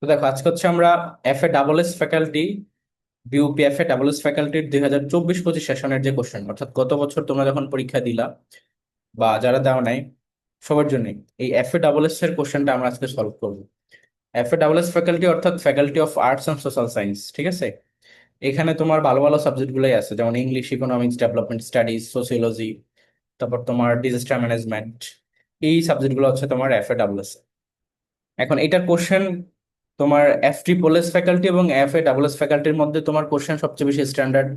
তো দেখো, আজকে হচ্ছে আমরা F A double S faculty BUP F A double S ফ্যাকাল্টির 2024-25 সেশনের যে কোশ্চেন, অর্থাৎ গত বছর তোমরা যখন পরীক্ষা দিলা বা যারা দেওয়া নাই সবার জন্য এই এফ এ ডাবল এস এর কোশ্চেনটা আমরা আজকে সলভ করবো। F A double S faculty অর্থাৎ faculty of arts and social science, ঠিক আছে? এখানে তোমার ভালো ভালো সাবজেক্ট গুলোই আছে, যেমন English, economics, development studies, sociology, তারপর তোমার ডিজাস্টার ম্যানেজমেন্ট। এই সাবজেক্ট গুলো হচ্ছে তোমার এফ এ ডাবল এস। এখন এটার কোশ্চেন তোমার এফ ট্রিপল এস ফ্যাকাল্টি এবং এফ এ ডাবল এস ফ্যাকাল্টির মধ্যে তোমার কোশ্চেন সবচেয়ে বেশি standard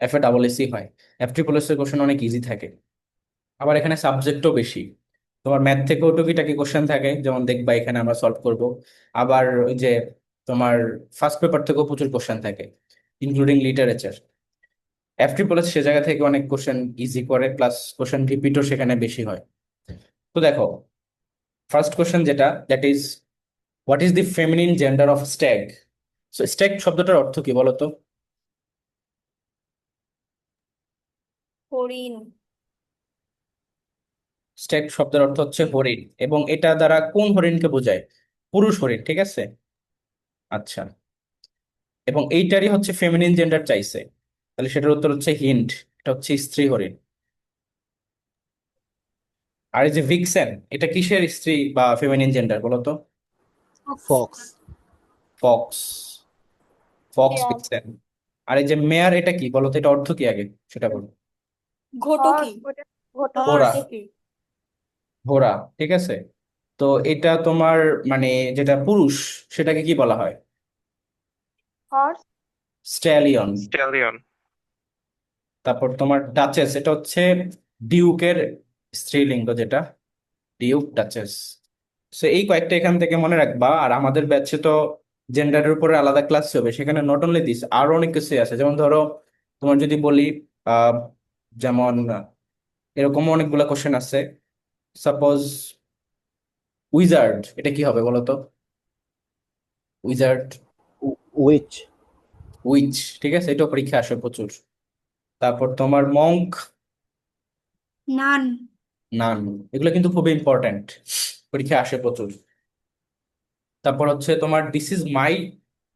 F A double SE হয়। এফ ট্রিপল এস এর কোশ্চেন অনেক ইজি থাকে, আবার এখানে সাবজেক্টও বেশি। তোমার ম্যাথ থেকেও টুকিটাকি কোশ্চেন থাকে, যেমন দেখবা এখানে আমরা সলভ করব। আবার ওই যে তোমার ফার্স্ট পেপার থেকেও প্রচুর কোশ্চেন থাকে, including literature. F triple S সে জায়গা থেকে অনেক কোশ্চেন ইজি করে, প্লাস কোশ্চেন রিপিটও সেখানে বেশি হয়। তো দেখো, ফার্স্ট কোশ্চেন যেটা, that is what is the feminine gender of stag? So stag শব্দটার অর্থ কি বলো তো? হরিণ। স্ট্যাগ শব্দের অর্থ হচ্ছে হরিণ, এবং এটা দ্বারা কোন হরিণকে বোঝায়? পুরুষ হরিণ, ঠিক আছে। আচ্ছা, এবং এইটারই হচ্ছে ফেমিনিন জেন্ডার চাইছে, তাহলে সেটার উত্তর হচ্ছে হিন্ট। এটা হচ্ছে স্ত্রী হরিণ। আর এই যে ভিক্সেন, এটা কিসের স্ত্রী বা ফেমিনিন জেন্ডার বলো তো? Fox. Fox. Fox pair. Vixen. আর এই যে মেয়ার, এটা কি বলো তো? এটা অর্থ কি আগে সেটা বলো। ঘটকি। ঘোড়া। ঘটকি। ঘোড়া, ঠিক আছে। তো এটা তোমার মানে যেটা পুরুষ, সেটাকে কি বলা হয়? হর্স। স্ট্যালিয়ন। স্ট্যালিয়ন। তারপর তোমার ডাচেস, এটা হচ্ছে ডিউকের স্ত্রীলিঙ্গ, যেটা ডিউক, ডাচেস। সো এই কয়েকটা এখান থেকে মনে রাখবা। আর আমাদের ব্যাচে তো জেন্ডারের উপরে আলাদা ক্লাস হবে, সেখানে নট অনলি দিস, আরো অনেক কিছু আছে। যেমন ধরো, তোমার যদি বলি আহ যেমন এরকম অনেকগুলো কোশ্চেন আছে। সাপোজ উইজার্ড, এটা কি হবে বলো তো? উইজার্ড। উইচ। উইচ, ঠিক আছে, এটা পরীক্ষা আসে প্রচুর। তারপর তোমার মঙ্ক, নান। নান। এগুলো কিন্তু খুবই ইম্পর্ট্যান্ট, পরীক্ষা আসে প্রচুর। তারপর হচ্ছে তোমার দিস ইজ মাই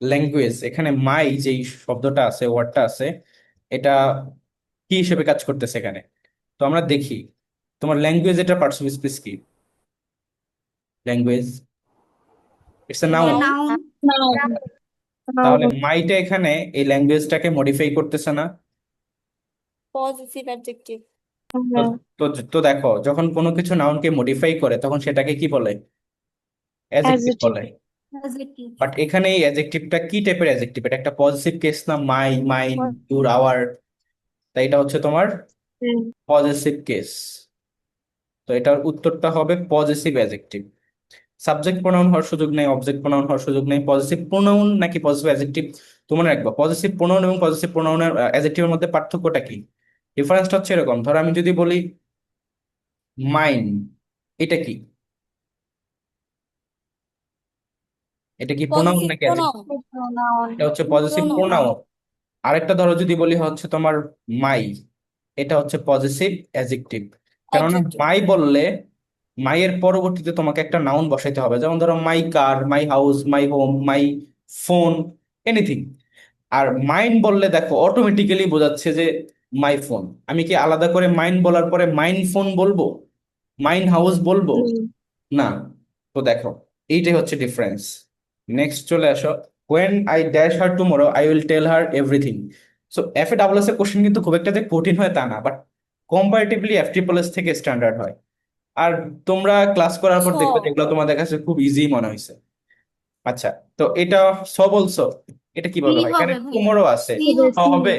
ল্যাঙ্গুয়েজ, এখানে মাই যেই শব্দটা আছে, ওয়ার্ডটা আছে, এটা কি হিসেবে কাজ করতেছে এখানে? তো আমরা দেখি, তোমার ল্যাঙ্গুয়েজ, এটা পার্টস অফ স্পিচ কি? Language, it's a noun. Noun. তাহলে মাইটা এখানে এই ল্যাঙ্গুয়েজটাকে মডিফাই করতেছে না? Positive adjective. তো তো তো দেখো, যখন কোনো কিছু নাউনকে মডিফাই করে তখন সেটাকে কি বলে? Adjective adjective. বলে। অ্যাডজেক্টিভ। বাট এখানে এই অ্যাজেক্টিভটা কি টাইপের অ্যাজেক্টিভ? এটা একটা পজিটিভ কেস না? মাই, মাইন, ইউর, আওয়ার। তাই এটা হচ্ছে তোমার পজিটিভ কেস। তো এটার উত্তরটা হবে পজিটিভ অ্যাজেক্টিভ। সাবজেক্ট প্রোনাউন হওয়ার সুযোগ নেই, অবজেক্ট প্রোনাউন হওয়ার সুযোগ নেই। পজিটিভ প্রোনাউন নাকি পজিটিভ অ্যাজেক্টিভ, তোমরা রাখবা। পজিটিভ প্রোনাউন এবং পজিটিভ প্রোনাউনের অ্যাজেক্টিভের মধ্যে পার্থক্যটা কি? ডিফারেন্সটা হচ্ছে এরকম, ধরো আমি যদি বলি মাইন, এটা কি? এটা কি প্রোনাউন পজিটিভ নাকি অ্যাজেক্টিভ? প্রোনাউন। এটা হচ্ছে পজিটিভ প্রোনাউন। প্রোনাউন। আরেকটা ধরো যদি বলি হচ্ছে তোমার মাই, এটা হচ্ছে পজিটিভ অ্যাজেক্টিভ। কেননা অ্যাডজেক্টিভ। মাই বললে মাইয়ের পরবর্তীতে তোমাকে একটা নাউন বসাইতে হবে, যেমন ধরো my car, my house, my home, my phone, anything. আর মাইন বললে দেখো অটোমেটিক্যালি বোঝাচ্ছে যে মাই ফোন। আমি কি আলাদা করে মাইন বলার পরে মাইন ফোন বলবো, মাইন হাউস বলবো? না। তো দেখো, এইটাই হচ্ছে ডিফারেন্স। নেক্সট চলে আসো। When I dash her tomorrow I will tell her everything. So F A double S এর কোশ্চেন কিন্তু খুব একটা যে কঠিন হয় তা না, but comparatively F triple S থেকে স্ট্যান্ডার্ড হয়। আর তোমরা ক্লাস করার পর ছ। দেখবে যেগুলো তোমাদের কাছে খুব ইজি মনে হয়েছে। আচ্ছা, তো এটা স বলছো, এটা সি কিভাবে হয়? এখানে হবে ভাইয়া। টুমোরো আছে, সি স হবে। হবে?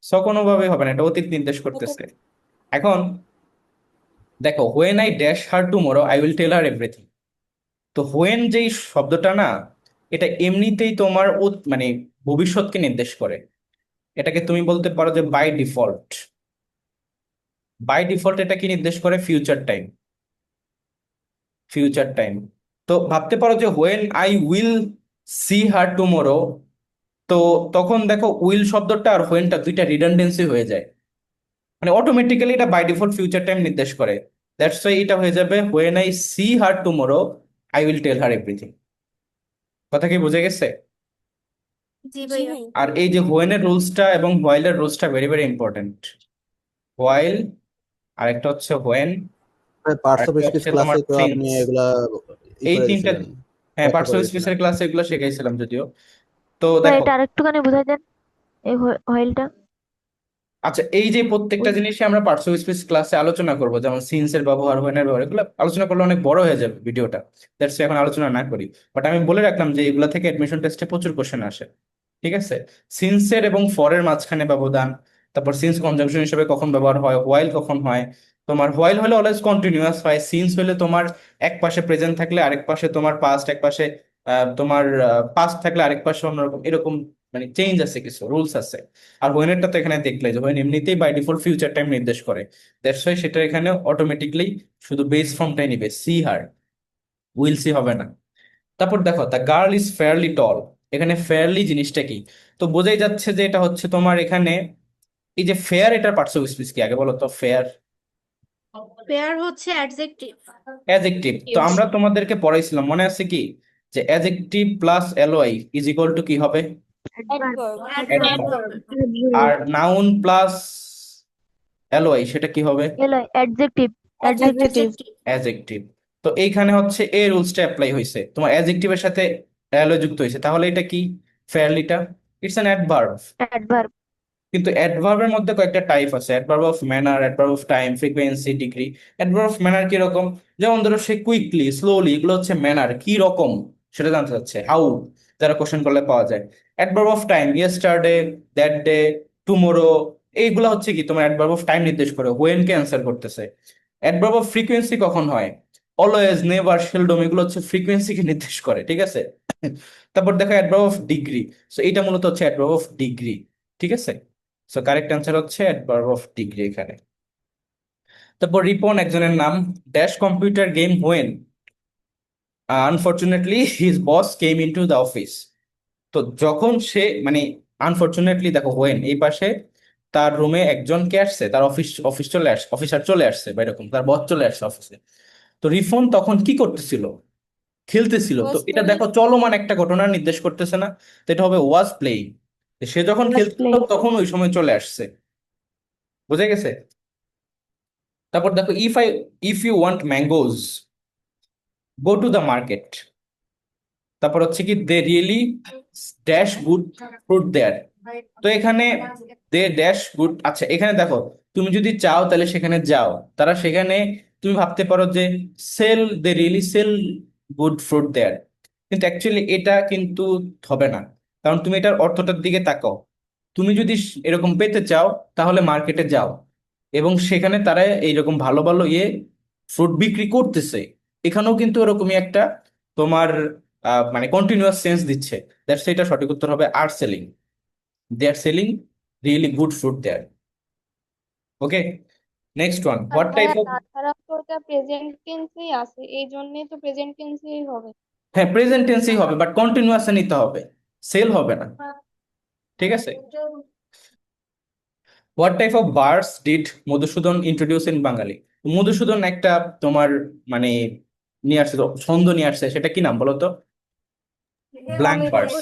স কোনোভাবেই হবে না, এটা অতীত নির্দেশ ওটা করতেছে। এখন দেখো, when I dash her tomorrow I will tell her everything. তো হোয়েন যেই শব্দটা না, এটা এমনিতেই তোমার মানে ভবিষ্যৎকে নির্দেশ করে। এটাকে তুমি বলতে পারো যে বাই ডিফল্ট, বাই ডিফল্ট এটা কি নির্দেশ করে? Future time. Future time. তো ভাবতে পারো যে when I will see her tomorrow, তো তখন দেখো উইল শব্দটা আর হোয়েনটা দুইটা রিডান্ডেন্সি হয়ে যায়, মানে অটোমেটিক্যালি এটা বাই ডিফল্ট ফিউচার টাইম নির্দেশ করে। দ্যাটস ওয়াই এটা হয়ে যাবে when I see her tomorrow I will tell her everything. কথা কি বুঝে গেছে? জি ভাইয়া। আর এই যে হোয়েনের রুলসটা এবং হোয়াইলের রুলসটা ভেরি ভেরি ইম্পর্টেন্ট। হোয়াইল, আরেকটা হচ্ছে হোয়েন, পার্টস অফ আরেকটা স্পিচ হচ্ছে তোমার ক্লাসে তো আপনি সিন্স। এগুলা এই করে তিনটা, দিয়েছিলেন, হ্যাঁ, ব্যাখ্যা পার্টস করে অফ দিয়েছিলেন। স্পিচের ক্লাসে এগুলো শেখাইছিলাম যদিও। তো ভাই দেখো, এটা আরেকটু বুঝাই দেন এই হয়েলটা। আচ্ছা, এই যে প্রত্যেকটা জিনিসই আমরা পার্টস অফ স্পিচ ক্লাসে আলোচনা করব, যেমন সিন্স এর ব্যবহার, হোয়েন এর ব্যবহার, এগুলো আলোচনা করলে অনেক বড় হয়ে যাবে ভিডিওটা, দ্যাটস এখন আলোচনা না করি। বাট আমি বলে রাখলাম যে এগুলা থেকে এডমিশন টেস্টে প্রচুর কোশ্চেন আসে। ঠিক আছে, সিন্সের এবং ফরের মাঝখানে ব্যবধান, তারপর সিন্স কনজাংশন হিসেবে কখন ব্যবহার হয়, হোয়াইল কখন হয়। তোমার হোয়াইল হলে অলওয়েজ কন্টিনিউয়াস হয়, সিন্স হলে তোমার এক পাশে প্রেজেন্ট থাকলে আরেক পাশে তোমার পাস্ট, এক পাশে তোমার পাস্ট থাকলে আরেক পাশে অন্যরকম, এরকম মানে চেঞ্জ আছে, কিছু রুলস আছে। আর হোয়েনেরটা তো এখানে দেখলে যে হোয়েন এমনিতেই বাই ডিফল্ট ফিউচার টাইম নির্দেশ করে, দ্যাটস ওয়াই সেটা এখানে অটোমেটিকলি শুধু বেস ফর্মটাই নিবে, সি হার, উইল সি হবে না। তারপর দেখো, দ্য গার্ল ইজ ফেয়ারলি টল, এখানে ফেয়ারলি জিনিসটা কি? তো বোঝাই যাচ্ছে যে এটা হচ্ছে তোমার এখানে এই যে ফেয়ার, এটার পার্টস অফ স্পিচ কি আগে বলো তো? ফেয়ার পেয়ার হচ্ছে অ্যাডজেক্টিভ। অ্যাডজেক্টিভ, তো আমরা তোমাদেরকে পড়াইছিলাম, মনে আছে কি, যে adjective plus LOI is equal to কি হবে? অ্যাডভার্ব। অ্যাডভার্ব। আর নাউন প্লাস এলওআই সেটা কি হবে? অ্যাডজেক্টিভ। অ্যাডজেক্টিভ। অ্যাডজেক্টিভ। তো এইখানে হচ্ছে এই রুলসটা অ্যাপ্লাই হয়েছে, তোমার অ্যাডজেক্টিভের সাথে অ্যালয় যুক্ত হয়েছে, তাহলে এটা কি? ফেয়ারলিটা ইটস অ্যান অ্যাডভার্ব। অ্যাডভার্ব। কিন্তু অ্যাডভার্বের মধ্যে কয়েকটা টাইপ আছে, adverb of manner, adverb of time, frequency, degree. Adverb of manner কিরকম? যেমন ধরো সে কুইকলি, স্লোলি, এগুলো হচ্ছে ম্যানার, কি রকম সেটা জানতে চাচ্ছে, হাউ, যারা কোশ্চেন করলে পাওয়া যায়। Adverb of time, yesterday, that day, tomorrow, এইগুলো হচ্ছে কি তোমার অ্যাডভার্ব অফ টাইম নির্দেশ করে, হোয়েন কে অ্যান্সার করতেছে। অ্যাডভার্ব অফ ফ্রিকোয়েন্সি কখন হয়? অলওয়েজ, নেভার, সেলডম, এগুলো হচ্ছে ফ্রিকোয়েন্সিকে নির্দেশ করে, ঠিক আছে। তারপর দেখো অ্যাডভার্ব অফ ডিগ্রি, সো এটা মূলত হচ্ছে অ্যাডভার্ব অফ ডিগ্রি, ঠিক আছে। সো কারেক্ট অ্যান্সার হচ্ছে অ্যাডভার্ব অফ ডিগ্রি এখানে। তারপর রিপন একজনের নাম, dash computer game when unfortunately his boss came into the office. তো যখন সে মানে আনফরচুনেটলি, দেখো হোয়েন এই পাশে তার রুমে একজন কে আসছে, তার অফিস চলে আসছে, অফিসার চলে আসছে বা এরকম, তার বস চলে আসছে অফিসে। তো রিফন তখন কি করতেছিল? খেলতেছিল। তো Was এটা playing. দেখো চলমান একটা ঘটনা নির্দেশ করতেছে না? তো এটা হবে ওয়াজ প্লেইং, সে যখন Was খেলতেছিল playing. তখন ওই সময় চলে আসছে। বুঝে গেছে? তারপর দেখো, if you want mangoes go to the market. তারপর হচ্ছে কি, they really dash good fruit there. তো এখানে দে ড্যাশ গুড, আচ্ছা এখানে দেখো, তুমি যদি চাও তাহলে সেখানে যাও, তারা সেখানে, তুমি ভাবতে পারো যে sell, they really sell good fruit there, কিন্তু অ্যাকচুয়ালি এটা কিন্তু হবে না, কারণ তুমি এটার অর্থটার দিকে তাকাও। তুমি যদি এরকম পেতে চাও তাহলে মার্কেটে যাও, এবং সেখানে তারা এইরকম ভালো ভালো ফ্রুট বিক্রি করতেছে, এখানেও কিন্তু এরকমই একটা তোমার মানে কন্টিনিউয়াস সেন্স দিচ্ছে, দ্যাটস এটা সঠিক উত্তর হবে are selling, they are selling really good fruit there. Okay, next one, আর হোয়াট টাইপ ভাইয়া অফ, তাছাড়া তো ওটা প্রেজেন্ট টেন্সেই আছে, এই জন্যই তো প্রেজেন্ট টেন্সেই হবে। হ্যাঁ প্রেজেন্ট টেন্সই হবে, বাট কন্টিনিউয়াস নিতে হবে, সেল হবে না, ঠিক আছে। What type of birds did Madhusudan introduce in Bengali? Madhusudan একটা তোমার মানে নিয়ে আসছে, ছন্দ নিয়ে আসছে, সেটা কি নাম বলো তো? ব্ল্যাঙ্ক ভার্স,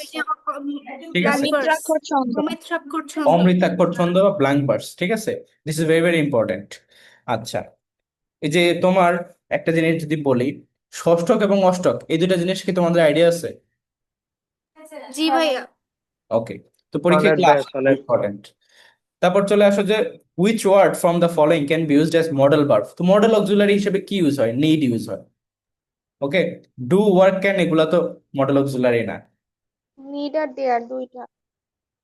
ঠিক আছে। অমিত্রাক্ষর ছন্দ। অমিত্রাক্ষর ছন্দ। অমৃতাক্ষর ছন্দ বা ব্ল্যাঙ্ক ভার্স, ঠিক আছে। This is very very important. আচ্ছা, এই যে তোমার একটা জিনিস যদি বলি, ষষ্ঠক এবং অষ্টক, এই দুটো জিনিস কি তোমাদের আইডিয়া আছে? জি ভাইয়া। ওকে, তো পরীক্ষায় সনেট এগুলো ভাই, আসা সনেট। ইম্পর্টেন্ট। তারপর চলে আসো যে which word from the following can be used as model verb. তো মডেল অক্সিলারি হিসেবে কি ইউজ হয়? নিড ইউজ হয়। ওকে, ডু, ওয়ার্ক, ক্যান, এগুলা তো মডেল অক্সিলারি না। নিড আর দেয়ার দুইটা।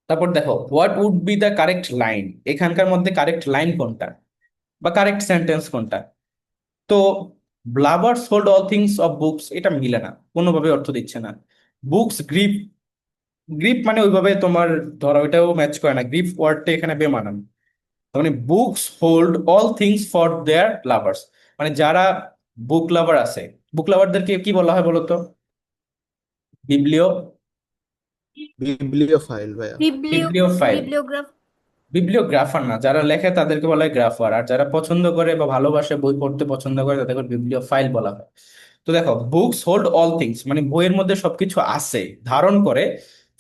তারপর দেখো, what would be the correct line, এখানকার মধ্যে কারেক্ট লাইন কোনটা বা কারেক্ট সেন্টেন্স কোনটা? তো blabbers hold all things of books, এটা মিলে না, কোনোভাবে অর্থ দিচ্ছে না। বুকস গ্রিপ, গ্রিপ মানে ওইভাবে তোমার ধরো ওইটাও ম্যাচ করে না, গ্রিপ ওয়ার্ডটা এখানে বেমানান। তার মানে books hold all things for their lovers, মানে যারা বুক লাভার আছে, বুক লাভারদেরকে কি বলা হয় বলতো? বিবলিও, বিবলিওফাইল ভাইয়া। বিবলিওফাইল, বিবলিওগ্রাফ। বিবলিওগ্রাফার না, যারা লেখে তাদেরকে বলা হয় গ্রাফার, আর যারা পছন্দ করে বা ভালোবাসে, বই পড়তে পছন্দ করে তাদেরকে বিবলিওফাইল বলা হয়। তো দেখো, বুকস হোল্ড অল থিংস মানে বইয়ের মধ্যে সবকিছু আছে, ধারণ করে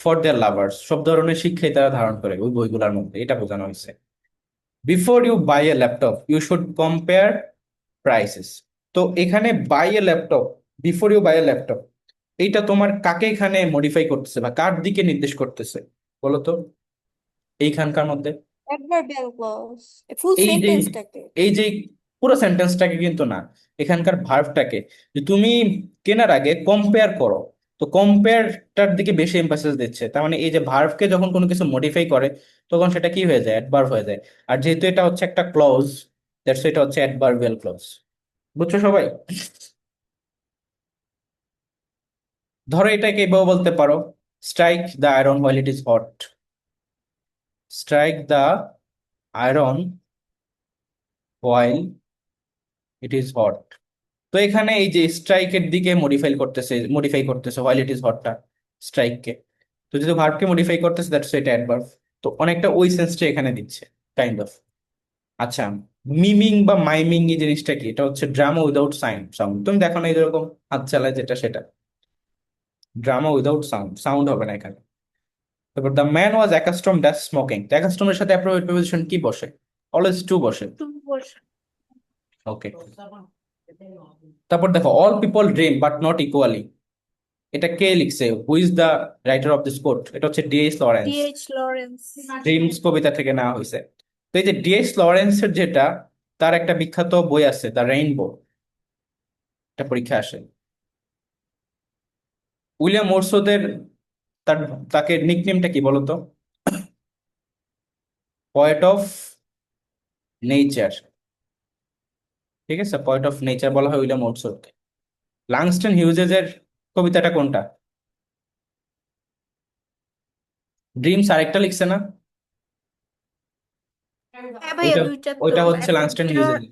ফর দেয়ার লাভার্স, সব ধরনের শিক্ষাই তারা ধারণ করে ওই বইগুলোর মধ্যে, এটা বোঝানো হয়েছে। Before you buy a laptop you should compare prices. তো এখানে buy a laptop, before you buy a laptop, এইটা তোমার কাকে এখানে মডিফাই করতেছে বা কার দিকে নির্দেশ করতেছে বলো তো এইখানকার মধ্যে? অ্যাডভার্বিয়াল ক্লজ ফুল এই যে সেন্টেন্সটাকে। এই যে পুরো সেন্টেন্সটাকে কিন্তু না, এখানকার ভার্বটাকে। যে তুমি কেনার আগে কম্পেয়ার করো, তো কম্পেয়ারটার দিকে বেশি এমফাসিস দিচ্ছে। তার মানে এই যে ভার্বকে যখন কোনো কিছু মডিফাই করে তখন সেটা কি হয়ে যায়, অ্যাডভার্ব হয়ে যায়। আর যেহেতু এটা হচ্ছে একটা ক্লজ, দ্যাটস এটা হচ্ছে অ্যাডভার্বিয়াল ক্লজ। বুঝছো সবাই? ধরো এটাকে এভাবে বলতে পারো, strike the iron while it is hot. Strike the iron while it is hot. তো এখানে এই যে স্ট্রাইকের দিকে মডিফাই করতেছে হোয়াইল ইট ইজ হটটা, স্ট্রাইককে। তো যদি ভার্বকে মডিফাই করতেছে দ্যাটস এটা অ্যাডভার্ব। তো অনেকটা ওই সেন্সটা এখানে দিচ্ছে, কাইন্ড অফ। আচ্ছা, মিমিং বা মাইমিং এই জিনিসটা কি? এটা হচ্ছে ড্রামা উইদাউট সাউন্ড। তুমি দেখো না এরকম হাত চালায় যেটা, সেটা ড্রামা উইদাউট সাউন্ড, সাউন্ড হবে না এখানে। তারপর the man was accustom dash smoking, অ্যাকাস্টমের সাথে অ্যাপ্রোপ্রিয়েট প্রিপোজিশন কি বসে? অলওয়েজ টু বসে। ওকে। তারপর দেখো, all people dream but not equally, এটা কে লিখছে? Who is the writer of this quote? এটা হচ্ছে DH Lawrence. DH Lawrence. Dreams কবিতা থেকে নেওয়া হয়েছে। তো এই যে ডিএইচ লরেন্সের যেটা, তার একটা বিখ্যাত বই আছে দ্য রেইনবো, এটা পরীক্ষা আসে। উইলিয়াম ওরসোদের তার তাকে নিকনেমটা কি বলতো? Poet of nature. ঠিক আছে, পয়েট অফ নেচার বলা হয় উইলিয়াম ওরসোকে। লাংস্টন হিউজেসের কবিতাটা কোনটা? ড্রিমস আরেকটা লিখছে না? হ্যাঁ ভাইয়া, ওইটা দুইটা তো ওইটা হচ্ছে লাংস্টন একটা। হিউজেস।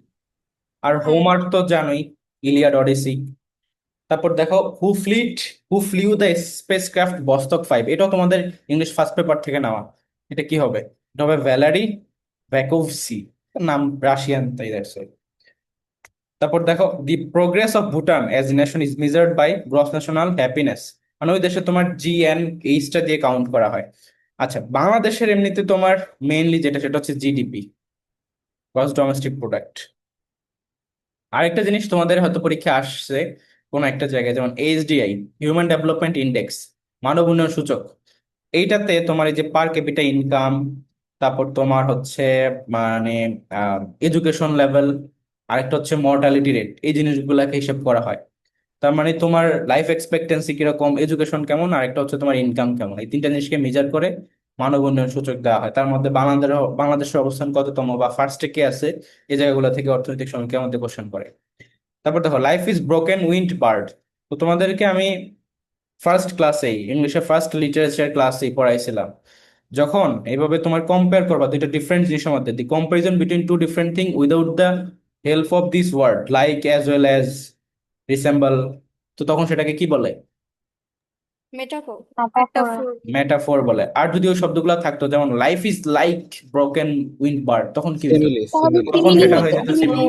আর হ্যাঁ। হোমার তো জানোই, ইলিয়াড অডিসি। তারপর দেখো, হু ফ্লিউ দ্য স্পেসক্রাফট ভস্টক 5, এটাও তোমাদের ইংলিশ ফার্স্ট পেপার থেকে নেওয়া। এটা কি হবে? এটা হবে ভ্যালারি ভ্যাকোভসি, নাম রাশিয়ান তাই দ্যাটস ওয়াই। তারপর দেখো, the progress of Bhutan as nation is measured by gross national happiness, মানে ওই দেশে তোমার GNH দিয়ে কাউন্ট করা হয়। আচ্ছা, বাংলাদেশের এমনিতে তোমার মেইনলি যেটা, সেটা হচ্ছে জিডিপি, গ্রস ডোমেস্টিক প্রোডাক্ট। আরেকটা জিনিস তোমাদের হয়তো পরীক্ষা আসছে কোন একটা জায়গায়, যেমন HDI, হিউম্যান ডেভেলপমেন্ট ইন্ডেক্স, মানব উন্নয়ন সূচক। এইটাতে তোমার এই যে পার ক্যাপিটা ইনকাম, তারপর তোমার হচ্ছে মানে এডুকেশন লেভেল, আরেকটা হচ্ছে মর্টালিটি রেট, এই জিনিসগুলোকে হিসেব করা হয়। তার মানে তোমার লাইফ এক্সপেক্টেন্সি কিরকম, এডুকেশন কেমন, আরেকটা হচ্ছে তোমার ইনকাম কেমন, এই তিনটা জিনিসকে মেজার করে মানব উন্নয়ন সূচক দেওয়া হয়। তার মধ্যে বাংলাদেশের অবস্থান কততম বা ফার্স্টে কে আছে, এই জায়গাগুলো থেকে অর্থনৈতিক সমীক্ষার মধ্যে কোশ্চেন করে। তারপর দেখো, life is broken wind bird. তো তোমাদেরকে আমি ফার্স্ট ক্লাসেই, ইংলিশে ফার্স্ট লিটারেচার ক্লাসেই পড়াইছিলাম, যখন এইভাবে তোমার কম্পেয়ার করবা দুইটা ডিফারেন্ট জিনিসের মধ্যে, the comparison between two different thing without the help of this word like as well as resemble, তো তখন সেটাকে কি বলে? মেটাফোর। মেটাফোর। মেটাফোর বলে। আর যদি ওই শব্দগুলো থাকতো, যেমন life is like broken wind bird, তখন কি হতো? সিমিলি তাহলে সিমিলি তখন সিমিলি সেটা হয়ে হতো। যেত সিমিলি।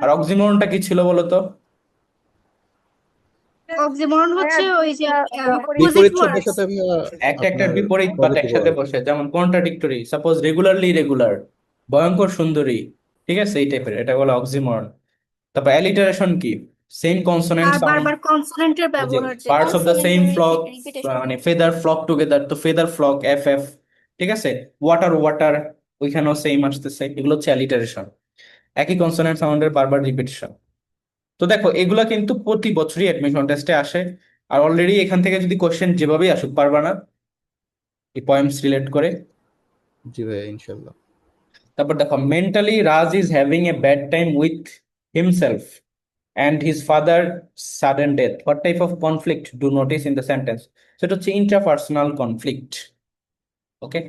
আর অক্সিমোরনটা কি ছিল বলতো? অক্সিমরন হচ্ছে ওই যে অপোজিট বিপরীত শব্দের ওয়ার্ডস। সাথে ভাইয়া একটা একটার আপনার বিপরীত বাট পজিটিভ একসাথে ওয়ার্ড। বসে, যেমন কন্ট্রাডিক্টরি, সাপোজ রেগুলারলি রেগুলার, ভয়ঙ্কর সুন্দরী, ঠিক আছে, এই টাইপের, এটা বলে অক্সিমরন। তারপর অ্যালিটারেশন কি? সেম কনসোনেন্ট আর সাউন্ড, বারবার কনসোনেন্টের ওই যে ব্যবহার, যেটা parts of the same flock, repetition. মানে ফেদার ফ্লক টুগেদার, তো ফেদার ফ্লক FF, ঠিক আছে। ওয়াটার ওয়াটার, ওইখানেও সেম আসতেছে, এগুলো হচ্ছে অ্যালিটারেশন, একই কনসোনেন্ট সাউন্ডের বারবার রিপিটেশন। তো দেখো, এগুলা কিন্তু প্রতি বছরই অ্যাডমিশন টেস্টে আসে। আর অলরেডি এখান থেকে যদি কোশ্চেন যেভাবেই আসুক, পারবা না এই পয়েমস রিলেট করে। জি ভাইয়া ইনশাল্লাহ। তারপর দেখো, mentally Raj is having a bad time with himself and his father sudden death, what type of conflict do notice in the sentence? সেটা হচ্ছে intrapersonal conflict. Okay,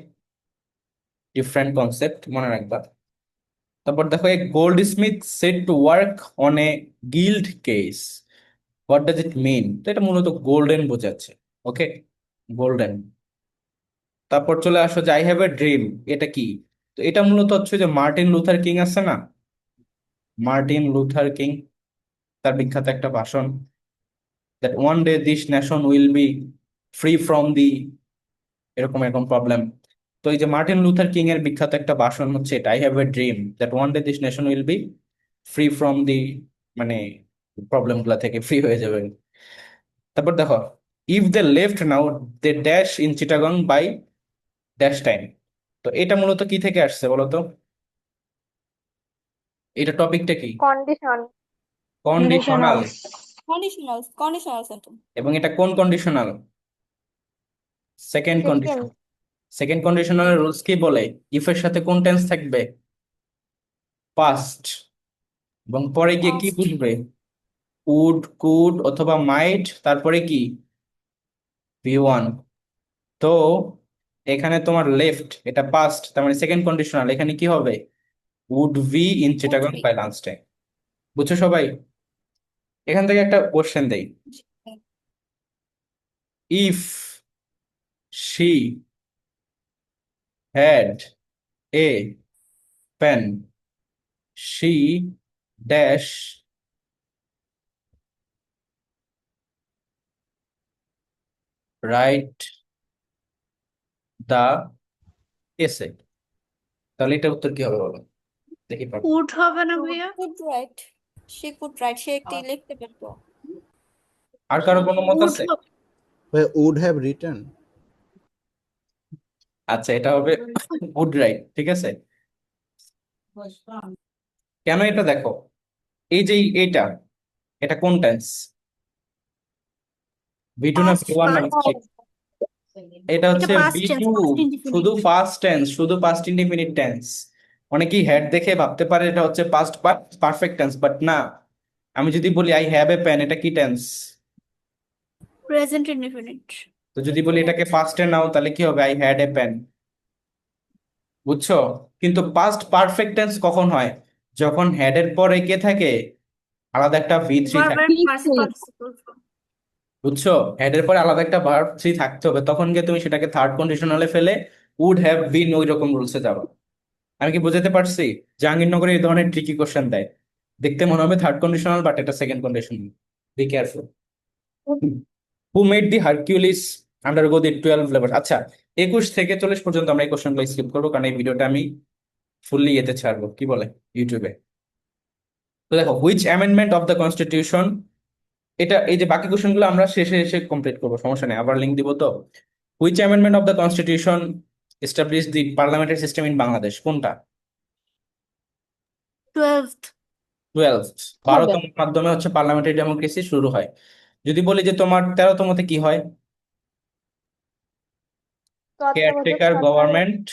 different concept, মনে রাখবা। তারপর দেখো, a gold smith set to work on a gild case, what does it mean? তো এটা মূলত golden বোঝাচ্ছে। Okay, golden. তারপর চলে আসো যে আই হ্যাভ এ ড্রিম, এটা কি? তো এটা মূলত হচ্ছে যে মার্টিন লুথার কিং আছে না, মার্টিন লুথার কিং, তার বিখ্যাত একটা ভাষণ, that one day this nation will be free from the এরকম এরকম প্রবলেম। তো এই যে মার্টিন লুথার কিং এর বিখ্যাত একটা ভাষণ হচ্ছে এটা, I have a dream that one day this nation will be free from the, মানে প্রবলেম গুলা থেকে ফ্রি হয়ে যাবে। তারপর দেখো, if they left now they dash in Chittagong by dash time. তো এটা মূলত কি থেকে আসছে বলো তো? এটা টপিকটা কি? কন্ডিশন। কন্ডিশনাল। Conditional sentence. এবং এটা কোন conditional? Second second. Condition. Second কন্ডিশনালের রুলস কি বলে? ইফ এর সাথে কোন টেন্স থাকবে? পাস্ট। এবং পরে গিয়ে কি Past. বুঝবে? উড, কুড অথবা মাইট, তারপরে কি? ভি1। তো এখানে তোমার লেফট, এটা পাস্ট, তার মানে সেকেন্ড কন্ডিশনাল, এখানে কি হবে? Would be in Chittagong be. By lunch time. বুঝছো সবাই? এখান থেকে একটা কোশ্চেন দেই, if she had a pen she dash write the essay. তাহলে এটার উত্তর কি হবে বলো দেখি পারো। উড হবে না ভাইয়া? কুড রাইট সে একটি লিখতে পারতো। আর কারো কোনো মত উড আছে? ভাই would have written। আচ্ছা, এটা হবে গুড রাইট, ঠিক আছে। কেন এটা দেখো, এই যে এইটা, এটা কোন টেন্স? ভি2 না Past, ভি1 না past. V3? এটা হচ্ছে past ভি2, tense, past indefinite. শুধু ফার্স্ট টেন্স, শুধু পাস্ট ইনডিফিনিট টেন্স। অনেকেই হেড দেখে ভাবতে পারে এটা হচ্ছে পাস্ট পারফেক্ট টেন্স, বাট না। আমি যদি বলি আই হ্যাভ এ পেন, এটা কি টেন্স? Present indefinite. তো যদি বলি এটাকে ফার্স্টে নাও, তাহলে কি হবে? I had a pen. বুঝছো? কিন্তু পাস্ট পারফেক্ট টেন্স কখন হয়? যখন হেড এর পরে কে থাকে? আলাদা একটা ভি3 ভার্ব থাকে। And past participle form. বুঝছো? হেড এর পরে আলাদা একটা ভার্ব থ্রি থাকতে হবে, তখন গিয়ে তুমি সেটাকে থার্ড কন্ডিশনালে ফেলে উড হ্যাভ বিন ওই রকম রুলসে যাবো। আমি কি বুঝাতে পারছি? জাহাঙ্গীরনগরে এই ধরনের ট্রিকি কোশ্চেন দেয়, দেখতে মনে হবে থার্ড কন্ডিশনাল, বাট এটা second conditional. Be careful. Who made the Hercules undergo the 12 labour? আচ্ছা, 21 থেকে 40 পর্যন্ত আমরা এই কোশ্চেনগুলো স্কিপ করবো, কারণ এই ভিডিওটা আমি ফুললি এতে ছাড়বো, কি বলে, ইউটিউবে। তো দেখো, which amendment of the constitution, এটা এই যে বাকি কোশ্চেনগুলো আমরা শেষে এসে কমপ্লিট করবো, সমস্যা নেই, আবার লিঙ্ক দিব তো। Which amendment of the constitution establish the parliamentary system in Bangladesh? কোনটা? 12th। 12th। 12তম মাধ্যমে হচ্ছে পার্লামেন্টারি ডেমোক্রেসি শুরু হয়। যদি বলি যে তোমার 13তমতে কি হয়? তত্ত্বাবধায়ক কেয়ারটেকার সরকারের গভর্নমেন্ট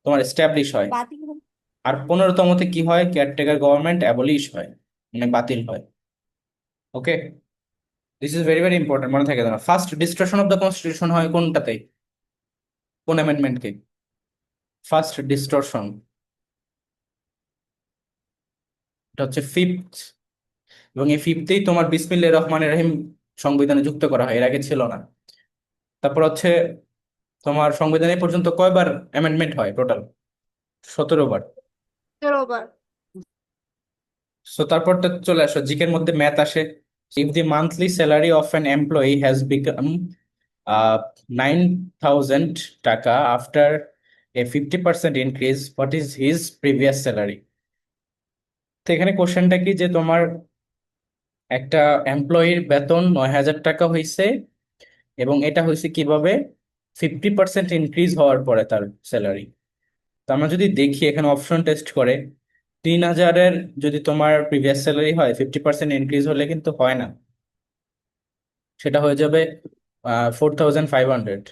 তোমার এস্টাবলিশ হয়। বাতিল হবে। আর 15তমতে কি হয়? কেয়ারটেকার গভর্নমেন্ট অ্যাবলিশ হয়, মানে বাতিল হয়। Okay, this is very very important, মনে থাকে যেন। First distraction of the constitution হয় কোনটাতে? কোন অ্যামেন্ডমেন্টকে? ফার্স্ট ডিস্টরশন, এটা হচ্ছে ফিফথ। এবং এই ফিফথেই তোমার বিসমিল্লাহির রহমানির রহিম সংবিধানে যুক্ত করা হয়, এর আগে ছিল না। তারপর হচ্ছে তোমার সংবিধানে এ পর্যন্ত কয়বার অ্যামেন্ডমেন্ট হয় টোটাল? 17 বার। 13 বার। সো তারপরটা চলে আসো, জিকের মধ্যে ম্যাথ আসে। If the monthly salary of an employee has become 9,000 টাকা after a 50% increase, what is his previous salary? তো এখানে কোশ্চেনটা কি, যে তোমার একটা এমপ্লয়ির বেতন 9,000 টাকা হয়েছে, এবং এটা হয়েছে কিভাবে? 50% ইনক্রিজ হওয়ার পরে তার স্যালারি। তো আমরা যদি দেখি এখানে অপশন টেস্ট করে, 3,000-এর যদি তোমার প্রিভিয়াস স্যালারি হয়, 50% ইনক্রিজ হলে কিন্তু হয় না, সেটা হয়ে যাবে 4,500।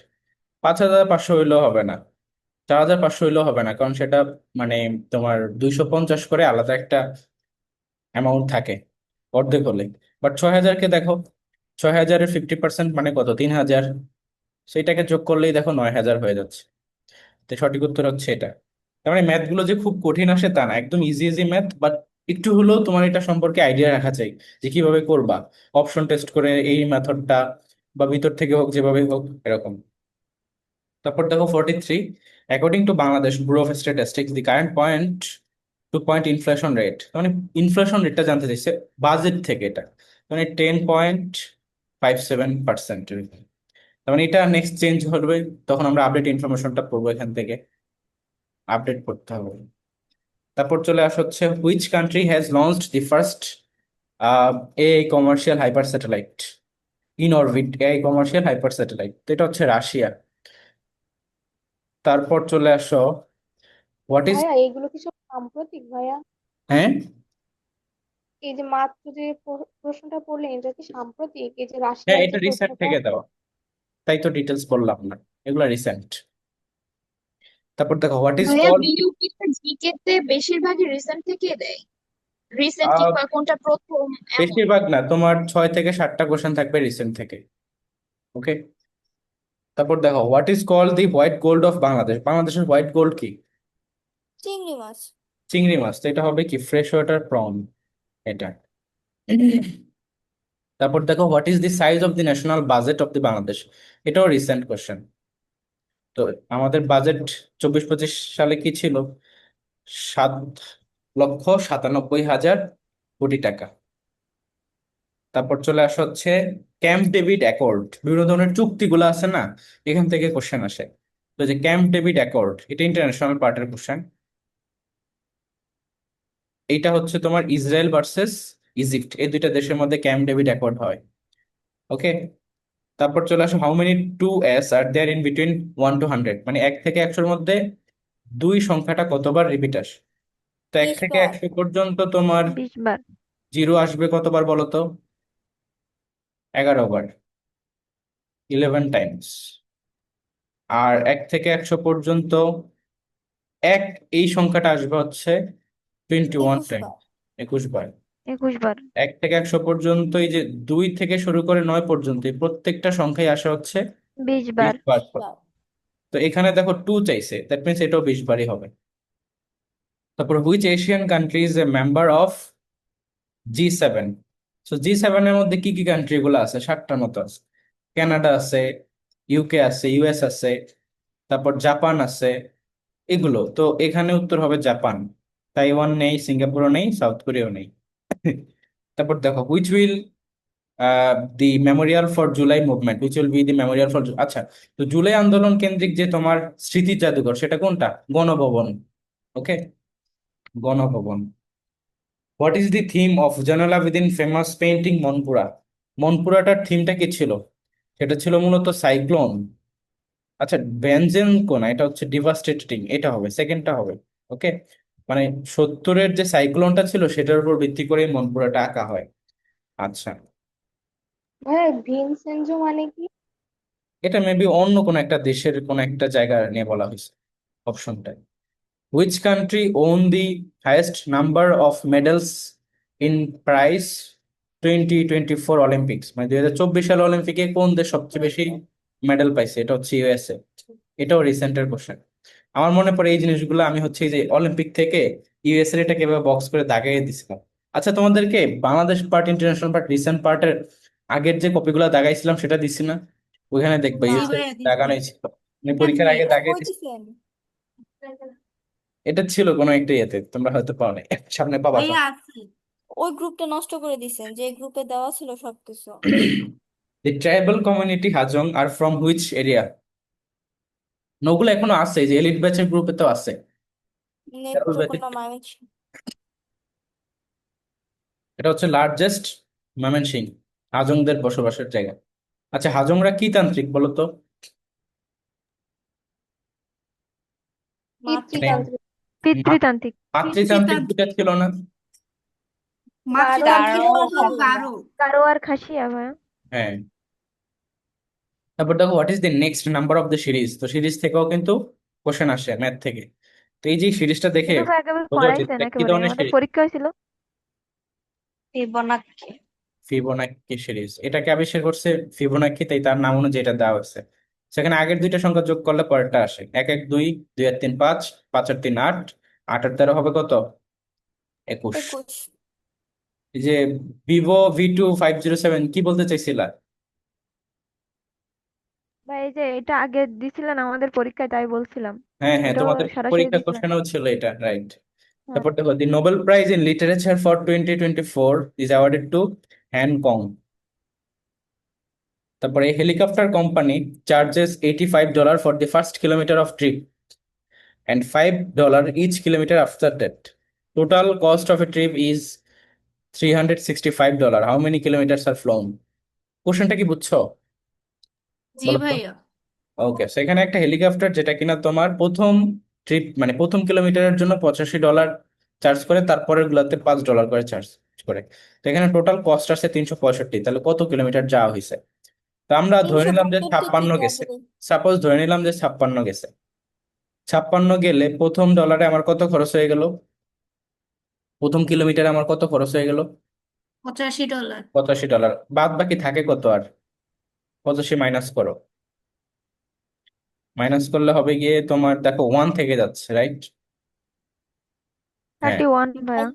5,500 হইলেও হবে না, 4,500 হইলেও হবে না, কারণ সেটা মানে তোমার 250 করে আলাদা একটা অ্যামাউন্ট থাকে অর্ধেক হলে। বাট 6,000-কে দেখো, 6,000-এর 50% মানে কত? 3,000। সেইটাকে যোগ করলেই দেখো 9,000 হয়ে যাচ্ছে। তো সঠিক উত্তর হচ্ছে এটা। তার মানে ম্যাথ গুলো যে খুব কঠিন আসে তা না, একদম ইজি ইজি ম্যাথ, বাট একটু হলেও তোমার এটা সম্পর্কে আইডিয়া রাখা চাই যে কিভাবে করবা, অপশন টেস্ট করে এই মেথডটা, বা ভিতর থেকে হোক, যেভাবে হোক, এরকম। তারপর দেখো 43, according to Bangladesh bureau of statistics the current point 2 point inflation rate, মানে ইনফ্লেশন রেটটা জানতে চাইছে বাজেট থেকে, এটা মানে 10.57%। তার মানে এটা নেক্সট চেঞ্জ হবে, তখন আমরা আপডেট ইনফরমেশনটা পড়বো এখান থেকে, আপডেট করতে হবে। তারপর চলে আসা হচ্ছে which country has launched the first A commercial hyper satellite in orbit, A commercial hyper satellite, তো এটা হচ্ছে রাশিয়া। তারপর চলে আসো হোয়াট ইজ, ভাইয়া এইগুলো কি সব সাম্প্রতিক ভাইয়া? হ্যাঁ এই যে মাত্র যে প্রশ্নটা পড়লেন এটা কি সাম্প্রতিক, এই যে হ্যাঁ রাশিয়ার এটা যে রিসেন্ট প্রশ্নটা? থেকে দেওয়া, তাই তো ডিটেলস বললাম না, এগুলো রিসেন্ট। তারপর দেখো হোয়াট ইজ ভাইয়া কল, বিইউপি জিকে তে বেশিরভাগই রিসেন্ট থেকে দেয়, রিসেন্ট কিংবা কোনটা প্রথম এমন। বেশিরভাগ না, তোমার 6 থেকে 7টা কোশ্চেন থাকবে রিসেন্ট থেকে। ওকে, তারপর দেখো what is called the white gold of Bangladesh, বাংলাদেশের হোয়াইট গোল্ড কি? চিংড়ি মাছ। চিংড়ি মাছ, তো এটা হবে কি ফ্রেশ ওয়াটার প্রন এটা। তারপর দেখো what is the size of the national budget of the Bangladesh, এটাও রিসেন্ট কোশ্চেন। তো আমাদের বাজেট 24-25 সালে কি ছিল? 7,97,000 কোটি টাকা। তারপর চলে আসা হচ্ছে ক্যাম্প ডেভিড অ্যাকর্ড, বিভিন্ন ধরনের চুক্তিগুলো আছে না, এখান থেকে কোশ্চেন আসে। তো যে ক্যাম্প ডেভিড অ্যাকর্ড, এটা ইন্টারন্যাশনাল পার্টের কোশ্চেন। এইটা হচ্ছে তোমার ইসরায়েল ভার্সেস ইজিপ্ট, এই দুইটা দেশের মধ্যে ক্যাম্প ডেভিড অ্যাকর্ড হয়। ওকে, তারপর চলে আসো how many twos are there in between 1 to 100, মানে 1 থেকে 100-র মধ্যে 2 সংখ্যাটা কতবার রিপিট আসে? তো 1 20 থেকে বার। 100 পর্যন্ত তোমার 20 বার। জিরো আসবে কতবার বলো তো? 11 বার, 11 টাইমস। আর 1 থেকে 100 পর্যন্ত এক, এই সংখ্যাটা আসবে হচ্ছে 21 21 টাইম, বার। 21 বার। 21 বার। 1 থেকে 100 পর্যন্ত, এই যে 2 থেকে শুরু করে 9 পর্যন্ত, এই প্রত্যেকটা সংখ্যায় আসা হচ্ছে 20 বার। 20 বার। 20 বার। তো এখানে দেখো 2 চাইছে, দ্যাট মিনস এটাও 20 বারই হবে। তারপর which Asian country is a member of G7? তো G7 এর মধ্যে কি কি কান্ট্রি গুলো আছে? 7টার মতো আছে। কানাডা আছে, ইউকে আছে, ইউএস আছে, তারপর জাপান আছে, এগুলো তো এখানে উত্তর হবে জাপান। তাইওয়ান নেই, সিঙ্গাপুরও নেই, সাউথ কোরিয়াও নেই। তারপর দেখো which will the Memorial for July movement, which will be the Memorial for, আচ্ছা, তো জুলাই আন্দোলন কেন্দ্রিক যে তোমার স্মৃতি জাদুঘর, সেটা কোনটা? Ganabhaban. Okay, Ganabhaban. What is the theme of Zainul Abedin famous painting Monpura? মনপুরাটার থিমটা কি ছিল? সেটা ছিল মূলত সাইক্লোন। আচ্ছা, ব্যঞ্জন কোন, এটা হচ্ছে ডিভাস্টেটিং, এটা হবে সেকেন্ডটা হবে। ওকে, মানে 70-এর যে সাইক্লোনটা ছিল সেটার উপর ভিত্তি করে মনপুরাটা আঁকা হয়। আচ্ছা, ভাইয়া ভিনসেনজো মানে কি? এটা মেবি অন্য কোন একটা দেশের কোন একটা জায়গা নিয়ে বলা হয়েছে অপশনটা। Which country won the highest number of medals in Paris 2024 Olympics, মানে 2024 সাল অলিম্পিকে কোন দেশ সবচেয়ে বেশি মেডেল পাইছে? এটা হচ্ছে ইউএসএ। এটাও রিসেন্টের কোশ্চেন। আমার মনে পড়ে এই জিনিসগুলো আমি হচ্ছে এই যে অলিম্পিক থেকে ইউএসএ এটাকে এভাবে বক্স করে দাগিয়ে দিছিলাম। আচ্ছা, তোমাদেরকে Bangladesh part, international part, recent পার্টের আগের যে কপিগুলো দাগাইছিলাম সেটা দিছি না? ওইখানে দেখবা না। ইউএসএ দাগানোই ছিল, মানে পরীক্ষার আগে এটা দাগিয়ে কই দিছি। দিছেন? এটা ছিল কোনো একটা ইয়েতে, তোমরা হয়তো পাও নাই, সামনে পাবা সব। ওই গ্রুপটা নষ্ট করে দিছেন, যে গ্রুপে দেওয়া ছিল সবকিছু। The tribal community Hajong are from which area? ওগুলো এখনো আছে, যে এলিট ব্যাচের গ্রুপে তো আছে। ট্রাইবাল ব্যাচের, নেত্রকোনা ময়মনসিংহ। এটা হচ্ছে লার্জেস্ট ময়মনসিংহ, হাজংদের বসবাসের জায়গা। আচ্ছা, হাজংরা কি তান্ত্রিক বলো তো? মাতৃ। মানে পিতৃতান্ত্রিক। পিতৃতান্ত্রিক। মাতৃতান্ত্রিক দুটা ছিল না? গারো আর গারো আর খাসিয়া। গারো। কারো আর খাসিয়া ভাইয়া। হ্যাঁ। তারপর দেখো what is the next number of the series, তো সিরিজ থেকেও কিন্তু কোশ্চেন আসে ম্যাথ থেকে। তো এই যে সিরিজটা দেখে এগুলো ভাই একেবারে বোঝা উচিত পড়াইছেন, এটা কি একেবারে ধরনের আমাদের সিরিজ। পরীক্ষা হয়েছিল। ফিবোনাক্কি। ফিবোনাক্কি সিরিজ, এটাকে আবিষ্কার করছে ফিবোনাক্কি, তাই তার নাম অনুযায়ী এটা দেওয়া হয়েছে। সেখানে আগের দুইটা সংখ্যা যোগ করলে পরেরটা আসে, 1 1 2, 2 আর 3 5, 5 আর 3 8, 8 আর 13 হবে কত? 21। 21। এই যে vivo V2507 কি বলতে চাইছিলা? ভাই এই যে এটা আগে দিছিলেন আমাদের পরীক্ষায়, তাই বলছিলাম। হ্যাঁ হ্যাঁ, এটাও তোমাদের সরাসরি পরীক্ষা দিছিলেন। কোশ্চেনও ছিল এটা, রাইট। হ্যাঁ তারপর দেখো the Nobel prize in literature for 2024 is awarded to Han Kang. তারপরে helicopter company charges $85 for the first kilometre of trip and $5 each kilometer after that. Total cost of a trip is $365. How many kilometers are flown? কোশ্চেনটা কি বুঝছো? জি বলো তো। ভাইয়া। ওকে, সেখানে একটা helicopter যেটা কিনা তোমার প্রথম ট্রিপ মানে প্রথম কিলোমিটারের জন্য $85 চার্জ করে, তারপরের গুলাতে $5 করে চার্জ করে। তো এখানে টোটাল কস্ট আসছে 365। তাহলে কত কিলোমিটার যাওয়া হয়েছে? তো আমরা ধরে নিলাম যে 56 গেছে। সাপোজ ধরে নিলাম যে 56 গেছে। 56 গেলে প্রথম ডলারে আমার কত খরচ হয়ে গেল? প্রথম কিলোমিটারে আমার কত খরচ হয়ে গেল? $85। $85। বাদ বাকি থাকে কত আর? 85 মাইনাস করো। মাইনাস করলে হবে গিয়ে তোমার দেখো 1 থেকে যাচ্ছে, রাইট? হ্যাঁ। 31 ভাইয়া।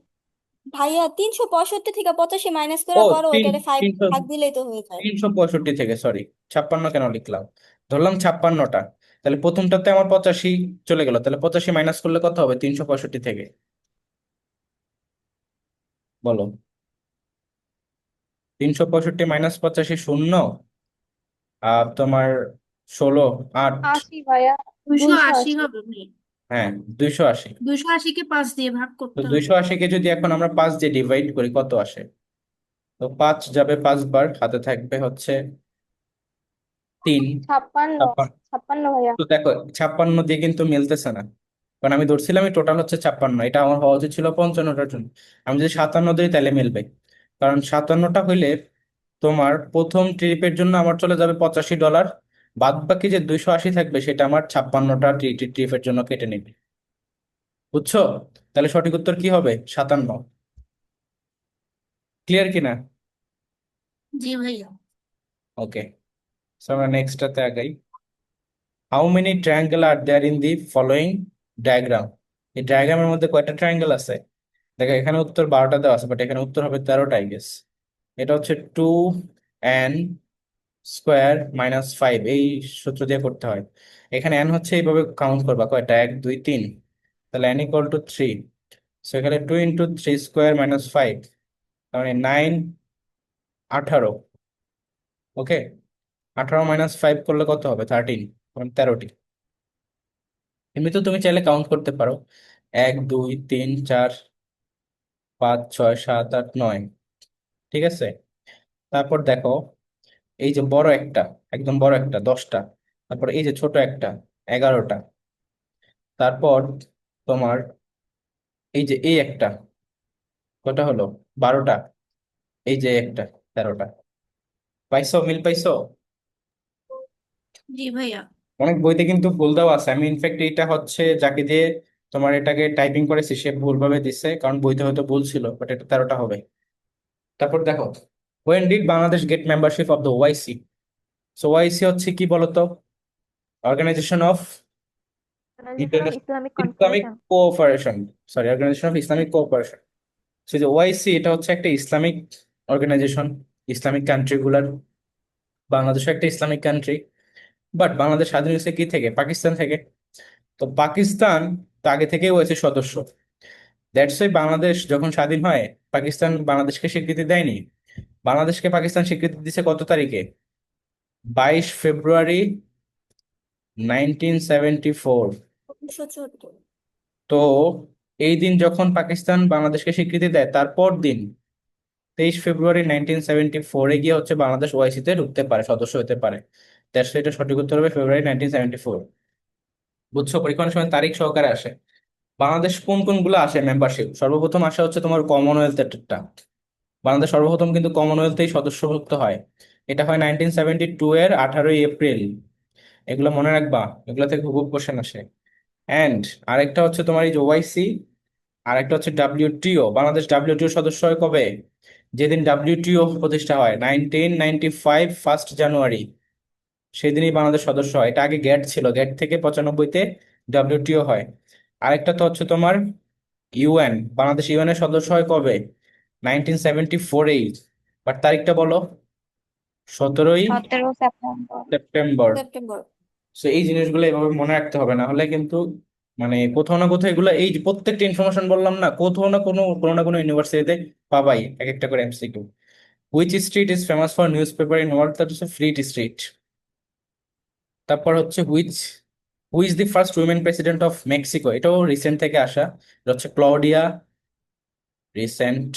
ভাইয়া 365 থেকে 85 মাইনাস ও করার পরও তিন ওইটারে 5 তিনশো ভাগ দিলেই তো হয়ে যায়। 365 থেকে, সরি 56 কেন লিখলাম? ধরলাম 56টা, তাহলে প্রথমটাতে আমার 85 চলে গেল, তাহলে 85 মাইনাস করলে কত হবে 365 থেকে? বলো। 365 মাইনাস 85 শূন্য, আর তোমার 16 8। 80 ভাইয়া, 280 280। হবে ভাই। হ্যাঁ 280। 280 কে 5 দিয়ে ভাগ তো করতে হবে। 280 কে যদি এখন আমরা 5 দিয়ে ডিভাইড করি কত আসে? তো 5 যাবে 5 বার, হাতে থাকবে হচ্ছে 3। 56 56 ভাইয়া। তো দেখো 56 দিয়ে কিন্তু মিলতেছে না, কারণ আমি ধরছিলাম টোটাল হচ্ছে 56, এটা আমার হওয়া উচিত ছিল 55টার জন্য। আমি যদি 57 দিই তাহলে মিলবে, কারণ 57টা হইলে তোমার প্রথম ট্রিপের জন্য আমার চলে যাবে $85, বাদ বাকি যে 280 থাকবে সেটা আমার 56টা ট্রিপের জন্য কেটে নেবে। বুঝছো? তাহলে সঠিক উত্তর কি হবে? 57। ক্লিয়ার কিনা? জি ভাইয়া। ওকে, আমরা নেক্সটটাতে আগাই। How many triangle are there in the following diagram? এই ডায়াগ্রামের মধ্যে কয়টা ট্রায়াঙ্গেল আছে? দেখো এখানে উত্তর 12টা দেওয়া আছে, বাট এখানে উত্তর হবে 13টা, আই গেস। এটা হচ্ছে 2n² - 5, এই সূত্র দিয়ে করতে হয়। এখানে n হচ্ছে এইভাবে কাউন্ট করবা, কয়টা 1 2 3, তাহলে n = 3। সো এখানে 2 × 3² - 5, তার মানে 9 18। ওকে, 18 - 5 করলে কত হবে? 13, মানে 13টি। এমনিতেও তুমি চাইলে কাউন্ট করতে পারো, 1 2 3 4 5 6 7 8 9। ঠিক আছে, তারপর দেখো এই যে বড় একটা, একদম বড় একটা 10টা, তারপর এই যে ছোট একটা 11টা, তারপর তোমার এই যে এই একটা, কটা হলো? 12টা, এই যে একটা 13টা। পাইছো? মিল পাইছো? জি ভাইয়া। অনেক বইতে কিন্তু ভুল দেওয়া আছে, আমি ইনফ্যাক্ট এটা হচ্ছে যাকে দিয়ে তোমার এটাকে টাইপিং করেছি সে ভুলভাবে দিচ্ছে, কারণ বইতে হয়তো ভুল ছিল, বাট এটা 13টা হবে। তারপর দেখো, when did Bangladesh get membership of the OIC? So OIC হচ্ছে কি বলতো? Organization of Organization of Islamic Islamic Cooperation. Cooperation, sorry organization of Islamic cooperation. সে যে ওআইসি, এটা হচ্ছে একটা ইসলামিক অর্গানাইজেশন, ইসলামিক কান্ট্রি গুলার। বাংলাদেশও একটা ইসলামিক কান্ট্রি, বাট বাংলাদেশ স্বাধীন হয়েছে কি থেকে? পাকিস্তান থেকে। তো পাকিস্তান তো আগে থেকেই ওআইসি সদস্য। দ্যাটস ওয়াই বাংলাদেশ যখন স্বাধীন হয় পাকিস্তান বাংলাদেশকে স্বীকৃতি দেয়নি। বাংলাদেশকে পাকিস্তান স্বীকৃতি দিছে কত তারিখে? 22 ফেব্রুয়ারি 1974। 1974। তো এই দিন যখন পাকিস্তান বাংলাদেশকে স্বীকৃতি দেয়, তারপর দিন 23 ফেব্রুয়ারি 1974 গিয়ে হচ্ছে বাংলাদেশ ওআইসিতে ঢুকতে পারে, সদস্য হতে পারে। দ্যাটস এটা সঠিক উত্তর হবে ফেব্রুয়ারি 1974। বুঝছো? পরীক্ষার সময় তারিখ সহকারে আসে। বাংলাদেশ কোন কোন গুলো আসে মেম্বারশিপ? সর্বপ্রথম আসা হচ্ছে তোমার কমনওয়েলথটা। বাংলাদেশ সর্বপ্রথম কিন্তু কমনওয়েলথেই সদস্যভুক্ত হয়। এটা হয় 1972 এর 18 এপ্রিল। এগুলো মনে রাখবা, এগুলো থেকে খুব কোশ্চেন আসে। অ্যান্ড আরেকটা হচ্ছে তোমার এই যে ওআইসি, আরেকটা হচ্ছে ডাব্লিউটিও। বাংলাদেশ ডাব্লিউটিও সদস্য হয় কবে? যেদিন ডাব্লিউটিও প্রতিষ্ঠা হয়, 1995 1 জানুয়ারি, সেদিনই বাংলাদেশ সদস্য হয়। এটা আগে গ্যাট ছিল, গ্যাট থেকে 95-তে ডাব্লিউটিও হয়। আরেকটা তো হচ্ছে তোমার ইউএন। বাংলাদেশ ইউএন এর সদস্য হয় কবে? 1974-এই, বাট তারিখটা বলো। 17 17 সেপ্টেম্বর। সেপ্টেম্বর। সেপ্টেম্বর। সো এই জিনিসগুলো এভাবে মনে রাখতে হবে, না হলে কিন্তু মানে কোথাও না কোথাও এগুলো, এই যে প্রত্যেকটা ইনফরমেশন বললাম না, কোথাও না কোনো ইউনিভার্সিটিতে পাবাই এক একটা করে MCQ. Which street is famous for news paper in world, that হচ্ছে ফ্লিট স্ট্রিট। তারপর হচ্ছে who is the first women president of Mexico, এটাও রিসেন্ট থেকে আসা। এটা হচ্ছে রিসেন্ট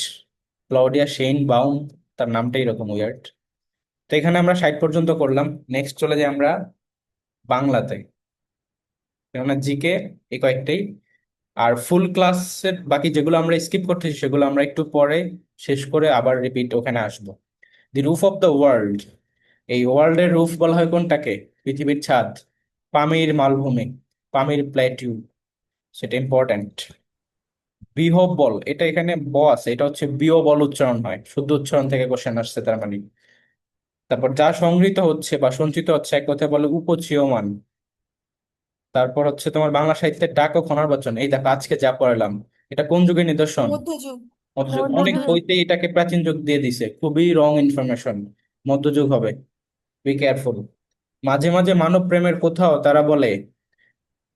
ক্লডিয়া শেইন বাউম, তার নামটাই এরকম উইয়ার্ড। তো এখানে আমরা 60 পর্যন্ত করলাম। নেক্সট চলে যাই আমরা বাংলাতে, কেননা জিকে এই কয়েকটাই। আর ফুল ক্লাসের বাকি যেগুলো আমরা স্কিপ করতেছি সেগুলো আমরা একটু পরে শেষ করে আবার রিপিট ওখানে আসবো। দি রুফ অফ দ্য ওয়ার্ল্ড, এই ওয়ার্ল্ডের রুফ বলা হয় কোনটাকে? পৃথিবীর ছাদ। পামির মালভূমি, পামির প্ল্যাটিউ, সেটা ইম্পর্ট্যান্ট। বিহব বল, এটা এখানে ব আছে, এটা হচ্ছে বিও বল উচ্চারণ হয়, শুদ্ধ উচ্চারণ থেকে কোশ্চেন আসছে তার মানে। তারপর যা সংগৃহীত হচ্ছে বা সঞ্চিত হচ্ছে এক কথায় বলে উপচীয়মান। তারপর হচ্ছে তোমার বাংলা সাহিত্যের ডাক ও খনার এই দেখো আজকে যা পড়ালাম, এটা কোন যুগের নিদর্শন? মধ্যযুগ। মধ্যযুগ। অনেক মধ্যযুগ। বইতেই এটাকে প্রাচীন যুগ দিয়ে দিছে, খুবই রং ইনফরমেশন, মধ্যযুগ হবে, বি কেয়ারফুল। মাঝে মাঝে মানব প্রেমের কোথাও তারা বলে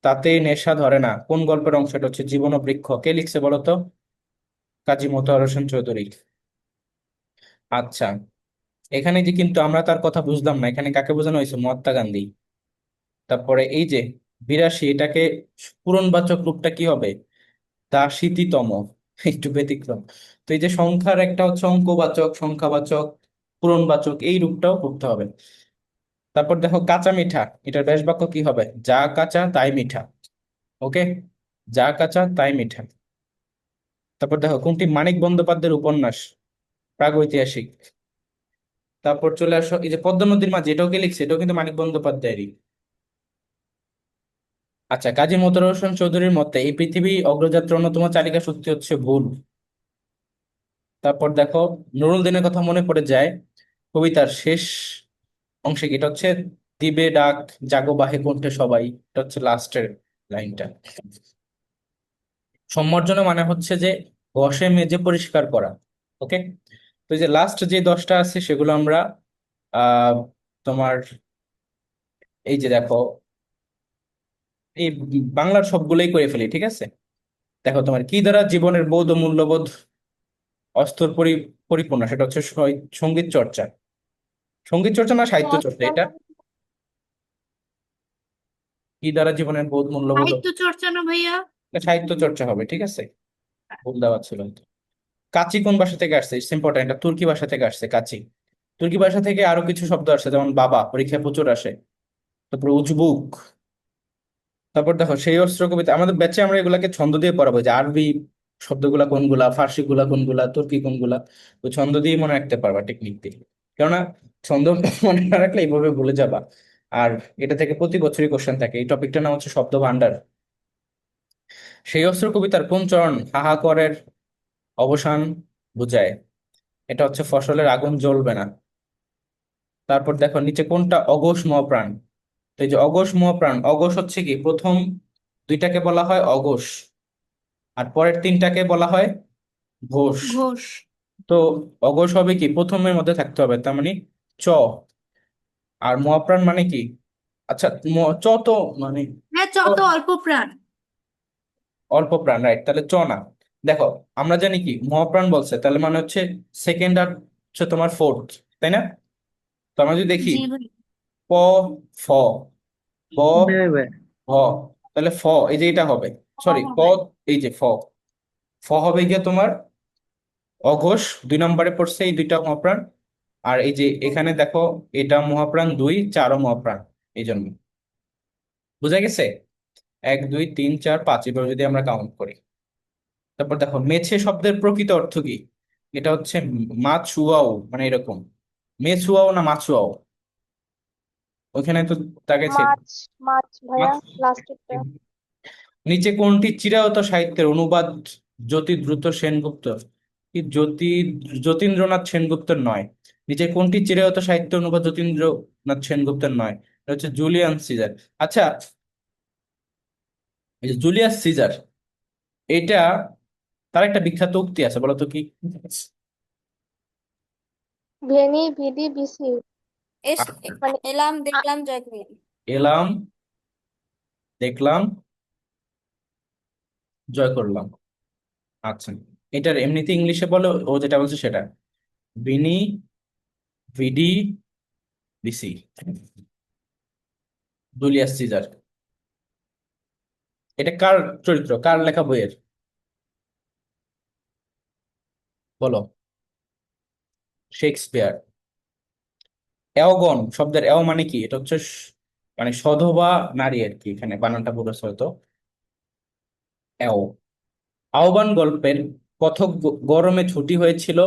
তাতে নেশা ধরে না, কোন গল্পের অংশ? এটা হচ্ছে জীবন ও বৃক্ষ। কে লিখছে বলো তো? কাজী মোতাহার হোসেন চৌধুরী। আচ্ছা, এখানে যে কিন্তু আমরা তার কথা বুঝলাম না, এখানে কাকে বোঝানো হয়েছে? মহাত্মা গান্ধী। তারপরে এই যে 82, এটাকে পূরণবাচক রূপটা কি হবে? তা শীতিতম, একটু ব্যতিক্রম। তো এই যে সংখ্যার একটা হচ্ছে অঙ্কবাচক, সংখ্যাবাচক, পূরণবাচক, এই রূপটাও করতে হবে। তারপর দেখো কাঁচা মিঠা, এটার ব্যাস বাক্য কি হবে? যা কাঁচা তাই মিঠা। ওকে, যা কাঁচা তাই মিঠা। তারপর দেখো কোনটি মানিক বন্দ্যোপাধ্যায়ের উপন্যাস? প্রাগৈতিহাসিক। তারপর চলে আসো এই যে পদ্মা নদীর মাঝি, এটাও কে লিখছে? এটাও কিন্তু মানিক বন্দ্যোপাধ্যায়েরই। আচ্ছা, কাজী মোতাহার হোসেন চৌধুরীর মতে এই পৃথিবী অগ্রযাত্রার অন্যতম চালিকা শক্তি হচ্ছে ভুল। তারপর দেখো নুরুল দিনের কথা মনে পড়ে যায় কবিতার শেষ অংশে কি? এটা হচ্ছে দিবে ডাক জাগো বাহে কণ্ঠে সবাই, এটা হচ্ছে লাস্টের লাইনটা। সম্মার্জনা মানে হচ্ছে যে ঘষে মেজে পরিষ্কার করা। ওকে, তো এই যে লাস্ট যে 10টা আছে সেগুলো আমরা আহ তোমার এই যে দেখো এই বাংলার সবগুলোই করে ফেলি, ঠিক আছে? দেখো তোমার কি দ্বারা জীবনের বোধ ও মূল্যবোধ অস্তর পরিপূর্ণ, সেটা হচ্ছে সঙ্গীত চর্চা। সঙ্গীত চর্চা না সাহিত্য চর্চা এটা? কি দ্বারা জীবনের বোধ মূল্যবোধ সাহিত্য চর্চা না ভাইয়া? এটা সাহিত্য চর্চা হবে, ঠিক আছে? ভুল দেওয়া ছিল হয়তো। কাচি কোন ভাষা থেকে আসছে? ইটস ইম্পর্টেন্ট, এটা তুর্কি ভাষা থেকে আসছে কাচি। তুর্কি ভাষা থেকে আরো কিছু শব্দ আসছে, যেমন বাবা, পরীক্ষায় প্রচুর আসে। তারপর উজবুক। তারপর দেখো সেই অস্ত্র কবিতা, আমাদের ব্যাচে আমরা এগুলাকে ছন্দ দিয়ে পড়াবো, যে আরবি শব্দগুলা কোনগুলা, ফার্সি গুলা কোনগুলা, তুর্কি কোনগুলা, ওই ছন্দ দিয়ে মনে রাখতে পারবা, টেকনিক দিয়ে। কেননা ছন্দ মনে না রাখলে এইভাবে ভুলে যাবা। আর এটা থেকে প্রতি বছরই কোশ্চেন থাকে। এই টপিকটার নাম হচ্ছে শব্দ ভান্ডার। সেই অস্ত্র কবিতার কোন চরণ হাহাকারের অবসান বুঝায়? এটা হচ্ছে ফসলের আগুন জ্বলবে না। তারপর দেখো নিচে কোনটা অঘোষ মহাপ্রাণ? তো এই যে অঘোষ মহাপ্রাণ, অঘোষ হচ্ছে কি, প্রথম দুইটাকে বলা হয় অঘোষ, আর পরের তিনটাকে বলা হয় ঘোষ। ঘোষ। তো অঘোষ হবে কি, প্রথমের মধ্যে থাকতে হবে, তার মানে চ। আর মহাপ্রাণ মানে কি? আচ্ছা, চ তো মানে হ্যাঁ, চ, যত অল্প প্রাণ। অল্প প্রাণ, রাইট, তাহলে চ না। দেখো আমরা জানি কি মহাপ্রাণ বলছে, তাহলে মানে হচ্ছে সেকেন্ড আর হচ্ছে তোমার ফোর্থ, তাই না? তো আমরা যদি দেখি জি ভাই। প, ফ, ব, ভ, তাহলে ফ, এই যে এটা হবে, সরি প, হবে। এই যে ফ, ফ হবে গিয়ে তোমার অঘোষ। 2 নম্বরে পড়ছে এই দুইটা মহাপ্রাণ। আর এই যে এখানে দেখো এটা মহাপ্রাণ 2, 4ও মহাপ্রাণ, এই জন্য। বুঝা গেছে? 1 2 3 4 5 এভাবে যদি আমরা কাউন্ট করি। তারপর দেখো মেছে শব্দের প্রকৃত অর্থ কি? এটা হচ্ছে মাছুয়াও, মানে এরকম মেছুয়াও না মাছুয়াও? ওইখানে তো তাকাইছে। মাছ, মাছ ভাইয়া, মাছ। লাস্টেরটা। নিচে কোনটি চিরায়ত সাহিত্যের অনুবাদ জ্যোতি দ্রুত সেনগুপ্ত? কি যতীন্দ্রনাথ সেনগুপ্তের নয়। নিচে কোনটি চিরায়ত সাহিত্য অনুবাদ যতীন্দ্রনাথ সেনগুপ্তের নয়? এটা হচ্ছে জুলিয়াস সিজার। আচ্ছা, এই যে জুলিয়াস সিজার, এটা তার একটা বিখ্যাত উক্তি আছে, বলো তো কি? ভেনি ভিডি বিসি, এস মানে এলাম দেখলাম জয় করি। এলাম দেখলাম জয় করলাম। আচ্ছা, এটার এমনিতে ইংলিশে বলো, ও যেটা বলছে সেটা বিনি, ভিডি, বিসি, জুলিয়াস সিজার। এটা কার চরিত্র, কার লেখা বইয়ের? বলো। শেক্সপিয়ার। এওগন শব্দের এও মানে কি? এটা হচ্ছে মানে সধবা নারী আর কি, এখানে বানানটা বুঝেছো হয়তো। এও। আহ্বান গল্পের কথক গরমে ছুটি হয়েছিল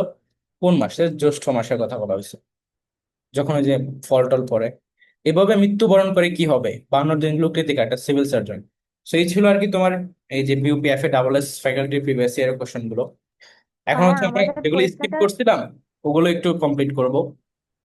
কোন মাসে? জ্যৈষ্ঠ মাসের কথা বলা হয়েছে, যখন ওই যে ফল টল পড়ে। এভাবে মৃত্যুবরণ করে কি হবে? 52 দিনগুলো কৃতিকা, একটা সিভিল সার্জন। সো এই ছিল আর কি তোমার এই যে BUPFA double S faculty previous year question গুলো। এখন ভাইয়া হচ্ছে আমরা আমাদের যেগুলো স্কিপ পরীক্ষাটা করছিলাম ওগুলো একটু কমপ্লিট করব।